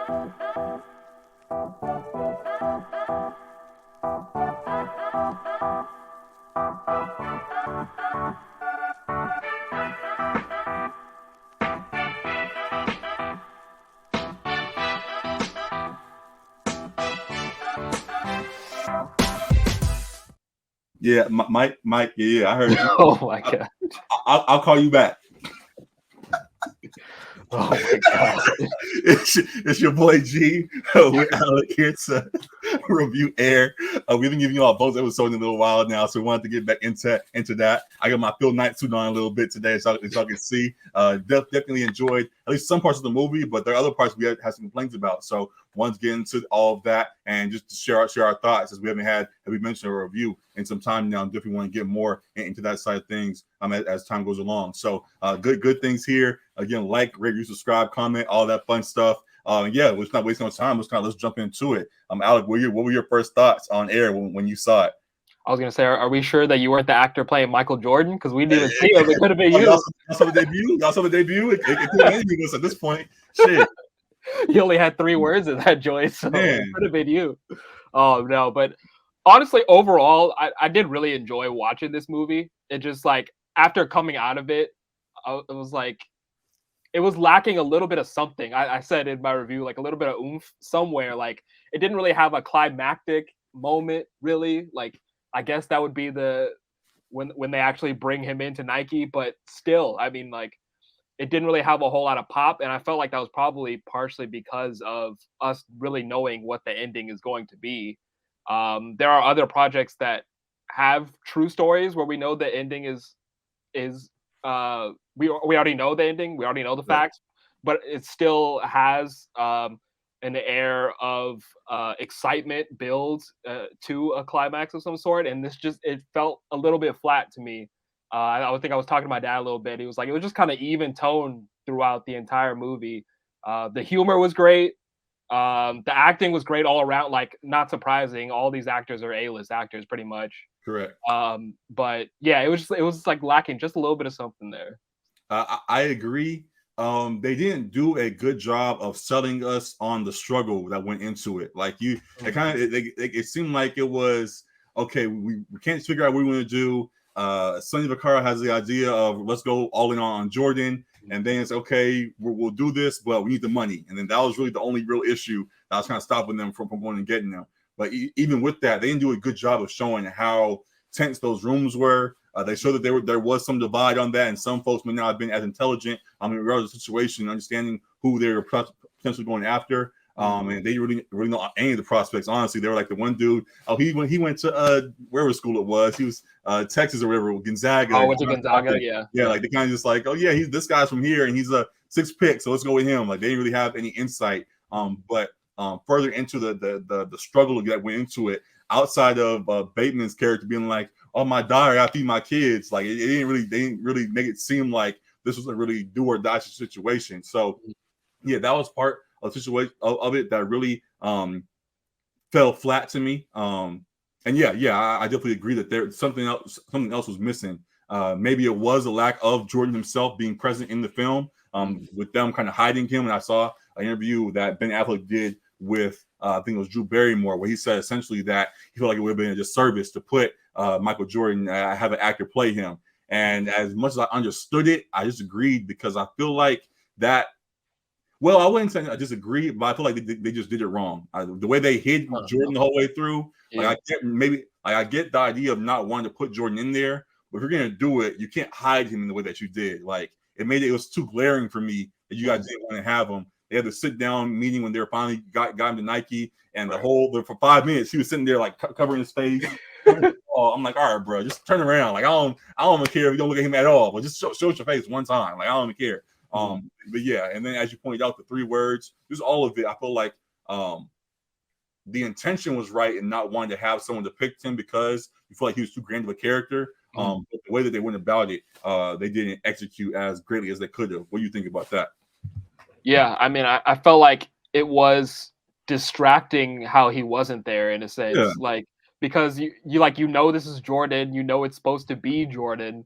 Yeah, Mike. Yeah, I heard you. Oh my god. I'll call you back. Oh my god. It's your boy G with Alec here to review Air. We've been giving you all both episodes in a little while now, so we wanted to get back into that. I got my Phil Knight suit on a little bit today, so y'all can see. Definitely enjoyed at least some parts of the movie, but there are other parts we had some complaints about. So wanted to get into all of that and just to share our thoughts, as we haven't had, as we mentioned, a review in some time now. Definitely want to get more into that side of things as time goes along. So good things here. Again, like, rate, subscribe, comment, all that fun stuff. Yeah, let's not waste no time. Let's jump into it. Alec, what were your first thoughts on Air when you saw it? I was gonna say, are we sure that you weren't the actor playing Michael Jordan? Because we didn't even see him. It could have been you. Y'all saw the debut. Y'all saw the debut. It could have been any of us at this point. Shit. You only had 3 words in that, Joyce, so Man. it could have been you. Oh no, but honestly, overall, I did really enjoy watching this movie. It just, like, after coming out of it, it was like, it was lacking a little bit of something. I said in my review, like, a little bit of oomph somewhere. Like, it didn't really have a climactic moment, really. Like, I guess that would be when they actually bring him into Nike, but still, I mean, like, it didn't really have a whole lot of pop, and I felt like that was probably partially because of us really knowing what the ending is going to be. There are other projects that have true stories where we know the ending is we already know the ending, we already know the facts, but it still has an air of excitement builds to a climax of some sort, and it felt a little bit flat to me. I think I was talking to my dad a little bit. He was like, it was just kind of even tone throughout the entire movie. The humor was great. The acting was great all around. Like, not surprising, all these actors are A-list actors pretty much. Correct. But yeah, it was like lacking just a little bit of something there. I agree. They didn't do a good job of selling us on the struggle that went into it. Like, it seemed like it was okay. We can't figure out what we want to do. Sonny Vaccaro has the idea of let's go all in on Jordan, and then it's okay, we'll do this, but we need the money. And then that was really the only real issue that was kind of stopping them from going and getting them. But even with that, they didn't do a good job of showing how tense those rooms were. They showed that there was some divide on that, and some folks may not have been as intelligent in regards to the situation, understanding who they were potentially going after. And they really know any of the prospects. Honestly, they were like the one dude. Oh, he went to wherever school it was. He was Texas or whatever, Gonzaga. Oh, went to Gonzaga, yeah. Like, they kind of just like, oh yeah, this guy's from here and he's a 6th pick, so let's go with him. Like, they didn't really have any insight. But further into the struggle that went into it, outside of Bateman's character being like, oh, my daughter, I feed my kids. Like, they didn't really make it seem like this was a really do or die situation. So yeah, that was part of the situation of it that really fell flat to me. And I definitely agree that there something else was missing. Maybe it was a lack of Jordan himself being present in the film, with them kind of hiding him. And I saw an interview that Ben Affleck did with I think it was Drew Barrymore, where he said essentially that he felt like it would have been a disservice to put Michael Jordan, have an actor play him. And as much as I understood it, I disagreed, because I feel like that. Well, I wouldn't say I disagree, but I feel like they just did it wrong. The way they hid Jordan the whole way through, like, I get the idea of not wanting to put Jordan in there, but if you're gonna do it, you can't hide him in the way that you did. Like, it was too glaring for me that you guys didn't want to have him. They had to sit down meeting when they were finally got him to Nike, and for 5 minutes he was sitting there like covering his face. I'm like, all right, bro, just turn around. Like, I don't even care if you don't look at him at all, but just show your face one time. Like, I don't even care. But yeah, and then as you pointed out, the 3 words, just all of it, I feel like the intention was right in not wanting to have someone depict him because you feel like he was too grand of a character. But the way that they went about it, they didn't execute as greatly as they could have. What do you think about that? Yeah, I mean, I felt like it was distracting how he wasn't there, in a sense, like, because you know this is Jordan, you know it's supposed to be Jordan,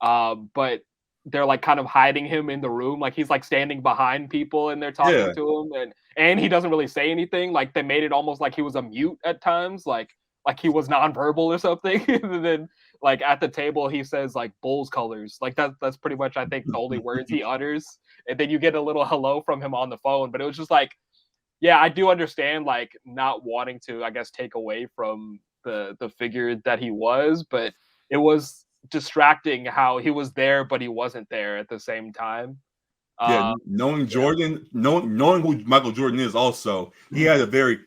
but they're like kind of hiding him in the room, like he's like standing behind people and they're Yeah. talking to him, and he doesn't really say anything. Like they made it almost like he was a mute at times, like he was nonverbal or something. And then like at the table he says like Bulls colors, like that's pretty much I think the only words he utters. And then you get a little hello from him on the phone, but it was just like, yeah, I do understand like not wanting to, I guess, take away from the figure that he was, but it was distracting how he was there but he wasn't there at the same time. Yeah, Uh, knowing yeah. Jordan, knowing who Michael Jordan is, also he had a very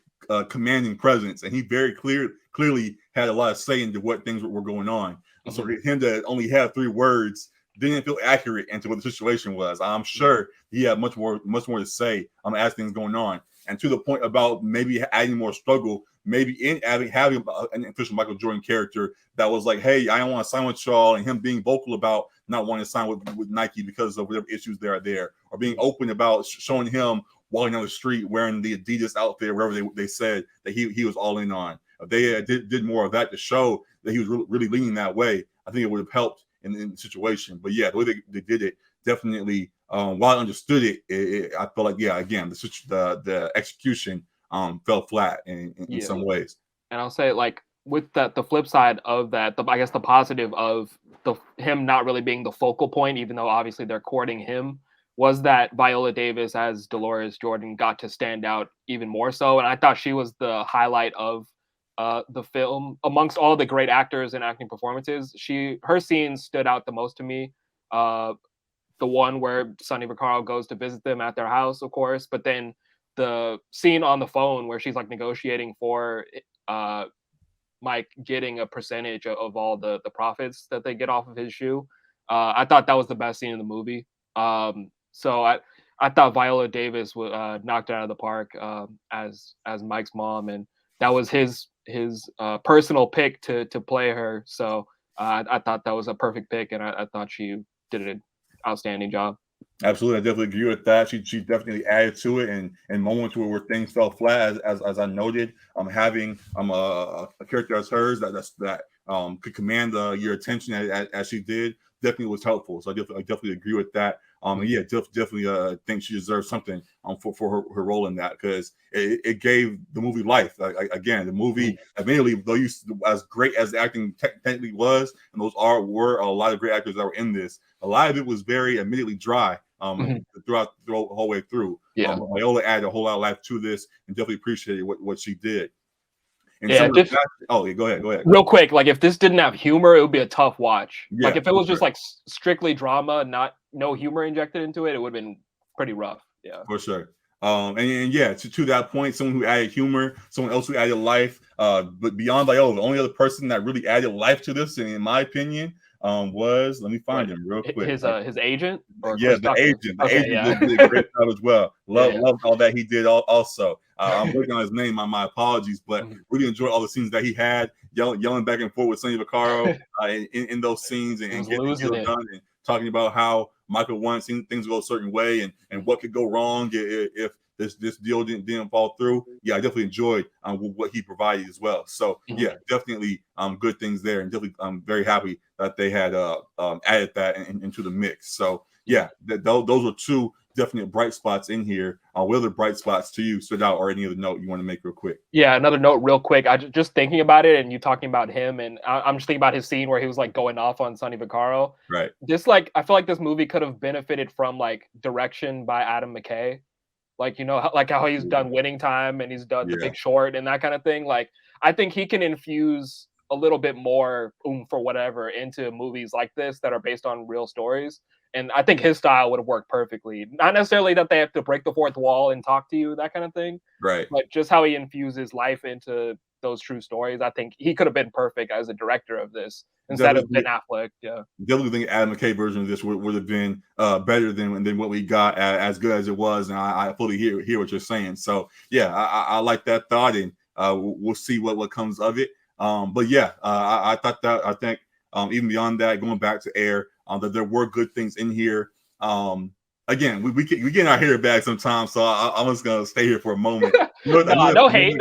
commanding presence, and he very clearly had a lot of say into what things were going on. So for him to only have 3 words didn't feel accurate into what the situation was. I'm sure he had much more to say as things going on, and to the point about maybe adding more struggle, maybe in having an official Michael Jordan character that was like, hey, I don't want to sign with y'all, and him being vocal about not wanting to sign with Nike because of whatever issues there are there, or being open about showing him walking down the street wearing the Adidas outfit, wherever they said that he was all in on. If they did more of that to show that he was really leaning that way, I think it would have helped in the situation. But yeah, the way they did it, definitely, while I understood it, I felt like, yeah, again, the execution fell flat in some ways. And I'll say like with that, the flip side of that, I guess the positive of him not really being the focal point, even though obviously they're courting him, was that Viola Davis as Dolores Jordan got to stand out even more so. And I thought she was the highlight of the film amongst all the great actors and acting performances. Her scene stood out the most to me. The one where Sonny Vaccaro goes to visit them at their house, of course, but then the scene on the phone where she's like negotiating for Mike getting a percentage of all the profits that they get off of his shoe. I thought that was the best scene in the movie. So I thought Viola Davis knocked it out of the park as Mike's mom, and that was his personal pick to play her. So I thought that was a perfect pick, and I thought she did an outstanding job. Absolutely, I definitely agree with that. She definitely added to it, and moments where things fell flat, as I noted, having a character as hers that could command your attention as she did definitely was helpful. So I definitely agree with that. Yeah, definitely think she deserves something for her role in that, because it gave the movie life. Again, the movie, admittedly, though as great as the acting technically was, and were a lot of great actors that were in this, a lot of it was very admittedly dry throughout the whole way through. Yeah. Viola added a whole lot of life to this, and definitely appreciated what she did. And yeah, go ahead. Real quick, like if this didn't have humor, it would be a tough watch. Yeah, like if it was just like strictly drama, no humor injected into it, it would have been pretty rough. Yeah, for sure. And yeah, to that point, someone who added humor, someone else who added life. But beyond Viola, the only other person that really added life to this, in my opinion, was, let me find him real quick. His agent, or yeah, the agent. The agent did a great job as well. Love all that he did. Also, I'm working on his name. My apologies, but really enjoyed all the scenes that he had, yelling back and forth with Sonny Vaccaro in those scenes, and getting the deal done, and talking about how Michael wanted things to go a certain way, and what could go wrong if this deal didn't fall through. Yeah, I definitely enjoyed what he provided as well. So yeah, definitely good things there, and definitely I'm very happy that they had added that into the mix. So yeah, those were 2 definite bright spots in here. What other bright spots to you stood out, or any other note you want to make real quick? Yeah, another note real quick. I just thinking about it, and you talking about him, and I'm just thinking about his scene where he was like going off on Sonny Vaccaro. Right. This, like, I feel like this movie could have benefited from like direction by Adam McKay. Like, you know, like how he's done Winning Time and he's done The Big Short and that kind of thing. Like, I think he can infuse a little bit more oomph or whatever into movies like this that are based on real stories. And I think his style would have worked perfectly. Not necessarily that they have to break the fourth wall and talk to you, that kind of thing. Right. But just how he infuses life into those true stories. I think he could have been perfect as a director of this instead of Ben Affleck. Yeah. Definitely think Adam McKay version of this would have been better than what we got, as good as it was. And I fully hear what you're saying. So yeah, I like that thought, and we'll see what comes of it. But yeah, I think even beyond that, going back to Air, that there were good things in here. Again, we get in our hair bag sometimes, so I'm just gonna stay here for a moment. No hate.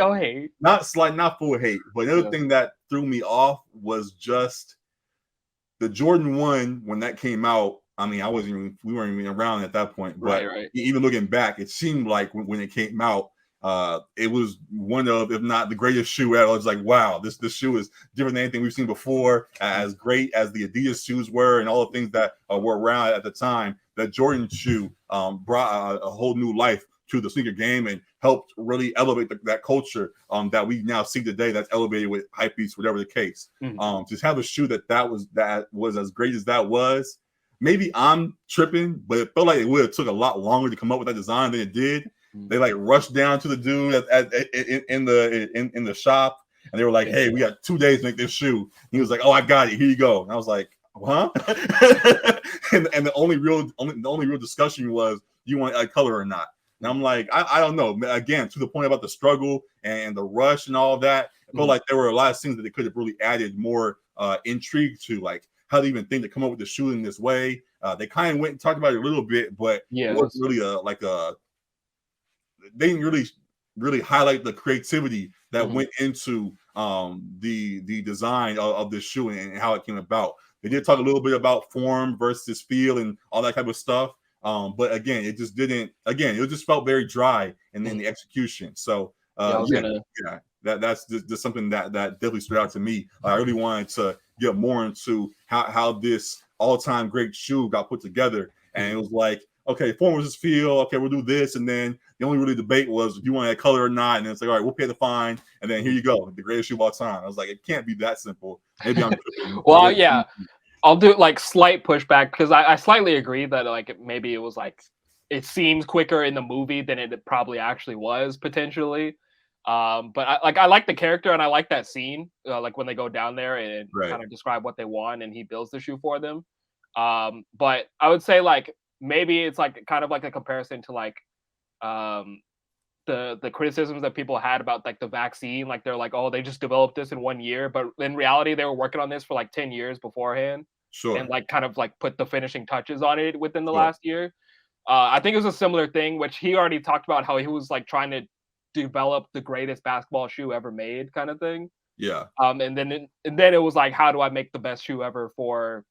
Not full hate, but another thing that threw me off was just the Jordan 1 when that came out. I mean, we weren't even around at that point. But right. even looking back, it seemed like when it came out, it was one of, if not the greatest shoe ever. It's like, wow, this shoe is different than anything we've seen before. As great as the Adidas shoes were and all the things that were around at the time, that Jordan shoe brought a whole new life to the sneaker game and helped really elevate that culture that we now see today. That's elevated with hypebeats, whatever the case. Just have a shoe that was as great as that was. Maybe I'm tripping, but it felt like it would have took a lot longer to come up with that design than it did. They like rushed down to the dude in the shop, and they were like, "Hey, we got 2 days to make this shoe." He was like, "Oh, I got it. Here you go." And I was like, "Huh?" and the only real discussion was, "You want a color or not?" And I'm like, I don't know. Again, to the point about the struggle and the rush and all of that, I felt like there were a lot of things that they could have really added more intrigue to, like how they even think to come up with the shoe in this way. They kind of went and talked about it a little bit, but it wasn't really they didn't really highlight the creativity that went into the design of this shoe and how it came about. They did talk a little bit about form versus feel and all that type of stuff. But again, it just didn't. Again, it just felt very dry in the execution. So that's just something that definitely stood out to me. I really wanted to get more into how this all-time great shoe got put together, and it was like, okay, form versus feel. Okay, we'll do this, and then the only really debate was, do you want that color or not? And it's like, all right, we'll pay the fine, and then here you go, the greatest shoe of all time. I was like, it can't be that simple. Maybe I'm well, yeah. I'll do like slight pushback because I slightly agree that like maybe it was like it seems quicker in the movie than it probably actually was potentially. But I like the character and I like that scene like when they go down there and kind of describe what they want and he builds the shoe for them. But I would say like maybe it's like kind of like a comparison to like the criticisms that people had about like the vaccine. Like they're like, oh, they just developed this in 1 year, but in reality they were working on this for like 10 years beforehand. Sure. And like kind of like put the finishing touches on it within the last year. I think it was a similar thing, which he already talked about how he was like trying to develop the greatest basketball shoe ever made kind of thing. Yeah. And then it was like, how do I make the best shoe ever for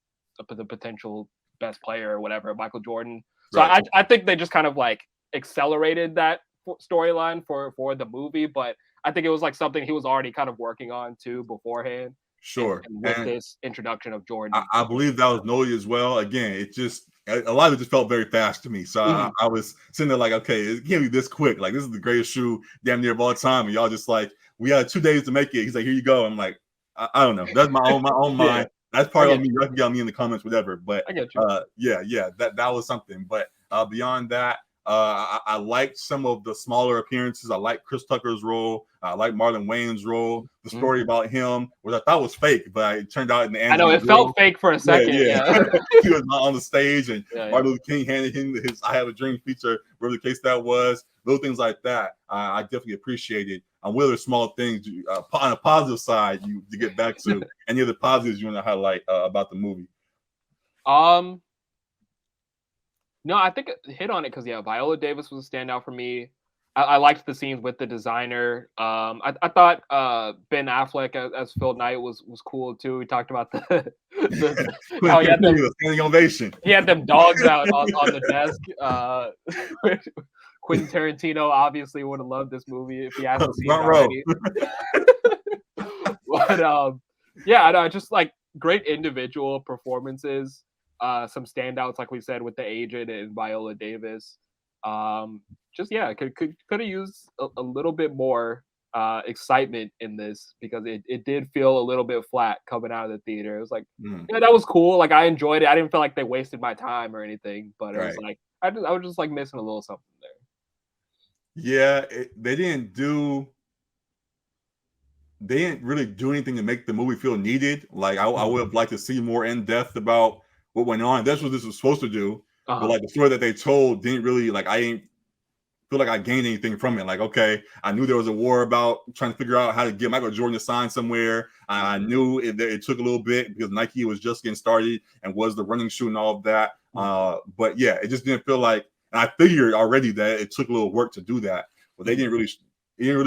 the potential best player or whatever, Michael Jordan. So I think they just kind of like accelerated that storyline for the movie, but I think it was like something he was already kind of working on too beforehand. Sure. And with this introduction of Jordan, I believe that was noted as well. Again, it just a lot of it just felt very fast to me. So I was sitting there like, okay, it can't be this quick. Like this is the greatest shoe damn near of all time, and y'all just like, we had 2 days to make it. He's like, here you go. I'm like, I don't know. That's my own mind. That's part of me. You can get me in the comments, whatever. But I get you. That was something. But beyond that, I liked some of the smaller appearances. I like Chris Tucker's role. I like Marlon Wayne's role. The story about him, which I thought was fake, but it turned out in the end. I know it felt fake for a second. Yeah. He was not on the stage, and Martin Luther King handed him his "I Have a Dream" feature, whatever the case that was. Little things like that, I definitely appreciated. What other small things on a positive side to get back to? Any other positives you want to highlight about the movie? No, I think it hit on it because Viola Davis was a standout for me. I liked the scenes with the designer. I thought Ben Affleck as Phil Knight was cool too. We talked about the how he had them standing ovation. He had them dogs out on the desk. Quentin Tarantino obviously would have loved this movie if he hasn't seen it already. But I know, just like great individual performances. Some standouts, like we said, with the agent and Viola Davis. Could have used a little bit more excitement in this because it did feel a little bit flat coming out of the theater. It was like, that was cool. Like I enjoyed it. I didn't feel like they wasted my time or anything, but it was like I was just like missing a little something there. Yeah, they didn't really do anything to make the movie feel needed. Like I would have liked to see more in depth about what went on. That's what this was supposed to do. But like the story that they told didn't really I didn't feel like I gained anything from it. Like, okay, I knew there was a war about trying to figure out how to get Michael Jordan to sign somewhere. I knew it took a little bit because Nike was just getting started and was the running shoe and all of that. But yeah, it just didn't feel like, and I figured already that it took a little work to do that, but they didn't really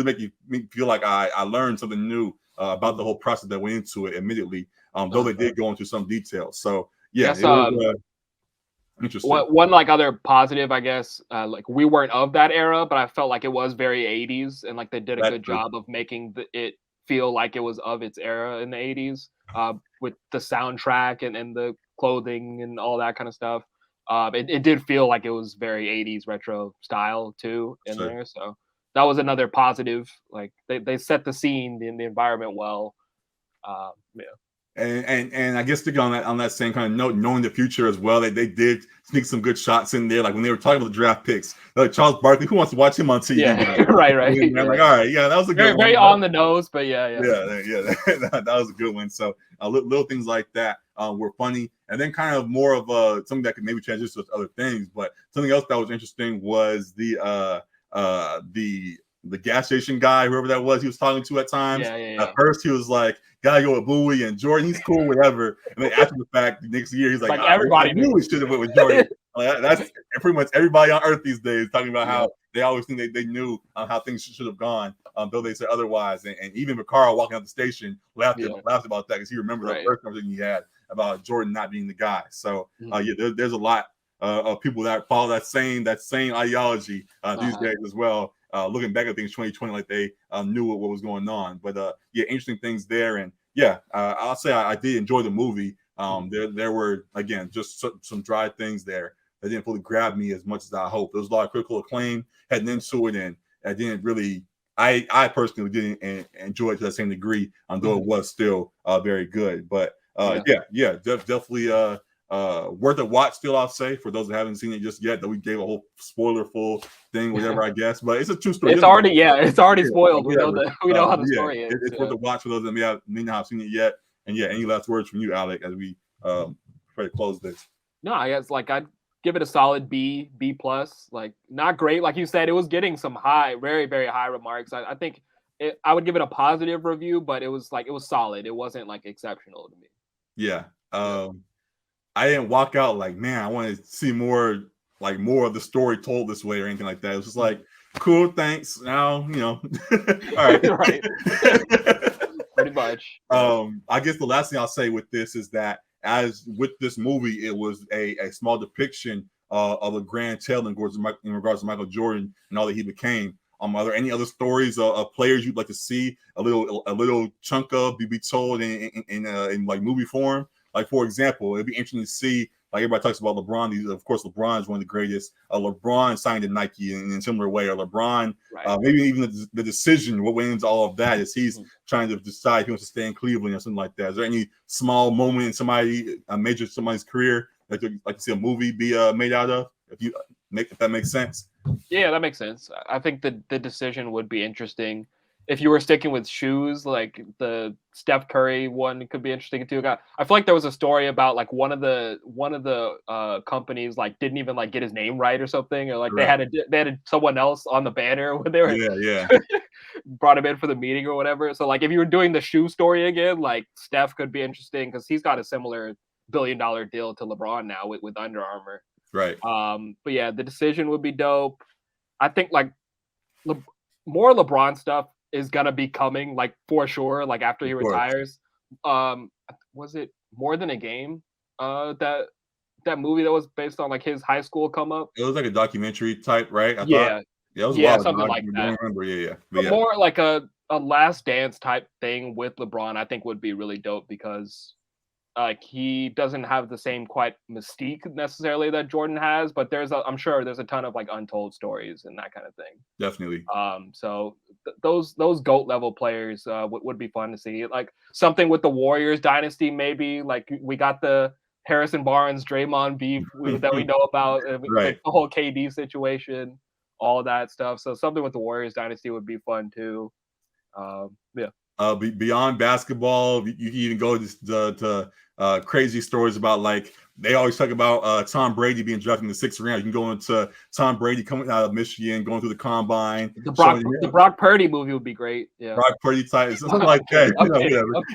make me feel like I learned something new about the whole process that went into it, admittedly, though they did go into some details. So yeah, Interesting. One like other positive, I guess, like we weren't of that era, but I felt like it was very 80s, and like they did a That's good true. job of making it feel like it was of its era in the 80s, with the soundtrack and the clothing and all that kind of stuff. It did feel like it was very 80s retro style too in Sure. there. So that was another positive. Like they set the scene in the environment well. Yeah. And I guess to go on that same kind of note, knowing the future as well, they did sneak some good shots in there. Like when they were talking about the draft picks, like Charles Barkley, who wants to watch him on TV? Yeah, right. And I'm like, all right, yeah, that was a good Very one. on the nose, but yeah. That was a good one. So little things like that were funny, and then kind of more of something that could maybe transition to other things. But something else that was interesting was the gas station guy, whoever that was, he was talking to at times. Yeah. At first, he was like, "Gotta go with Bowie and Jordan. He's cool, whatever." And then after the fact, the next year, he's like, everybody knew we should have went with Jordan." That's pretty much everybody on Earth these days talking about how they always think they knew how things should have gone, though they said otherwise. And even Carl walking out the station laughed about that because he remembered the first conversation he had about Jordan not being the guy. So there's a lot of people that follow that same ideology these days as well. Looking back at things 2020, like they knew what was going on. But interesting things there. And I'll say I did enjoy the movie. There were, again, just some dry things there that didn't fully grab me as much as I hoped. There was a lot of critical acclaim heading into it, and I didn't really. I personally didn't enjoy it to that same degree, though it was still very good. But definitely worth a watch still, I'll say, for those that haven't seen it just yet, that we gave a whole spoiler-full thing, whatever, I guess. But it's a true story. It's already spoiled. We know how the story is. It's worth a watch for those that may not have seen it yet. And any last words from you, Alec, as we try to close this? No, I guess I'd give it a solid B plus. Like, not great, like you said. It was getting some very, very high remarks. I think I would give it a positive review, but it was solid. It wasn't like exceptional to me. Yeah. I didn't walk out like, man, I want to see more of the story told this way or anything like that. It was just like, cool, thanks. Now, all right. Right. Pretty much. I guess the last thing I'll say with this is that as with this movie, it was a small depiction of a grand tale in regards to Michael Jordan and all that he became. Are there any other stories of players you'd like to see a little chunk of be told in like movie form? Like, for example, it'd be interesting to see, like everybody talks about LeBron. Of course, LeBron is one of the greatest. LeBron signed to Nike in a similar way, or LeBron, maybe even the decision, what went into all of that is he's trying to decide if he wants to stay in Cleveland or something like that. Is there any small moment in somebody's career that you'd like to see a movie be made out of? If that makes sense. Yeah, that makes sense. I think the decision would be interesting. If you were sticking with shoes, like the Steph Curry one could be interesting too. I feel like there was a story about like one of the companies like didn't even like get his name right or something, or like they had someone else on the banner when they were brought him in for the meeting or whatever. So like if you were doing the shoe story again, like Steph could be interesting because he's got a similar $1 billion deal to LeBron now with Under Armour. Right. But yeah, the decision would be dope. I think like more LeBron stuff is gonna be coming, like for sure, like after he retires. Was it More Than a Game? That movie that was based on like his high school come up. It was like a documentary type, right? It was something like that. I don't remember. But more like a Last Dance type thing with LeBron, I think would be really dope because like he doesn't have the same quite mystique necessarily that Jordan has, but I'm sure there's a ton of like untold stories and that kind of thing. Definitely. So those GOAT level players would be fun to see. Like something with the Warriors dynasty, maybe like we got the Harrison Barnes, Draymond beef that we know about, like the whole KD situation, all of that stuff. So something with the Warriors dynasty would be fun too. Beyond basketball, you can even go to crazy stories about, like, they always talk about Tom Brady being drafted in the 6th round. You can go into Tom Brady coming out of Michigan, going through the combine. The Brock Purdy movie would be great. Yeah, Brock Purdy type, something like that.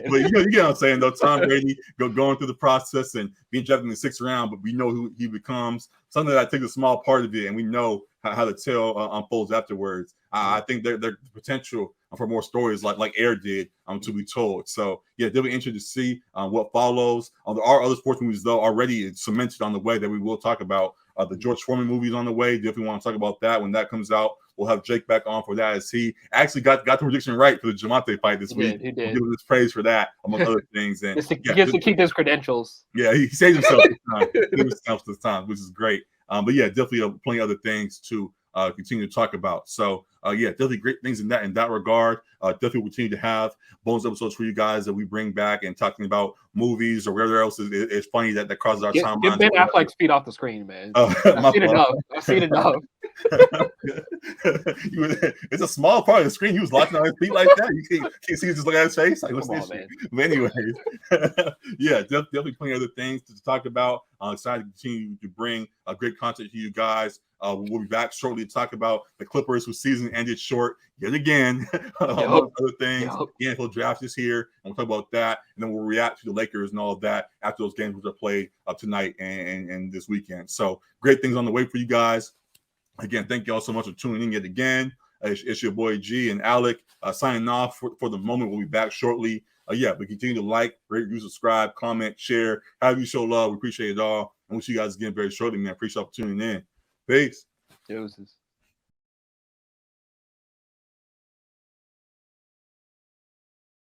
But you get what I'm saying, though. Tom Brady going through the process and being drafted in the 6th round, but we know who he becomes. Something that takes a small part of it, and we know how the tale unfolds afterwards. I think there's potential for more stories like Air did to be told. So yeah, definitely interested to see what follows. There are other sports movies though already cemented on the way that we will talk about. The George Foreman movie is on the way. Definitely want to talk about that when that comes out. We'll have Jake back on for that, as he actually got the prediction right for the Jamante fight this week. He did. We'll give him this praise for that, among other things. And he gets to keep his credentials. Yeah, he saved himself this time, which is great. But yeah, definitely plenty of other things to continue to talk about. So yeah, definitely great things in that regard. Definitely continue to have bonus episodes for you guys that we bring back and talking about movies or whatever else is funny that crosses our timeline. Get Ben Affleck's feet off the screen, man. I've seen enough. I've seen enough. It's a small part of the screen. He was locking on his feet like that. You can't see just look at his face. Like, what's this? But anyways, yeah, definitely plenty of other things to talk about. I'm excited to continue to bring great content to you guys. We'll be back shortly to talk about the Clippers, whose season ended short yet again. Other things. The NFL draft is here, and we'll talk about that. And then we'll react to the Lakers and all of that after those games which are played tonight and this weekend. So great things on the way for you guys. Again, thank you all so much for tuning in yet again. It's your boy G and Alec signing off for the moment. We'll be back shortly. Yeah, but continue to like, rate, review, subscribe, comment, share. However you show love, we appreciate it all. And we'll see you guys again very shortly, man. Appreciate you tuning in. Peace. Deuces.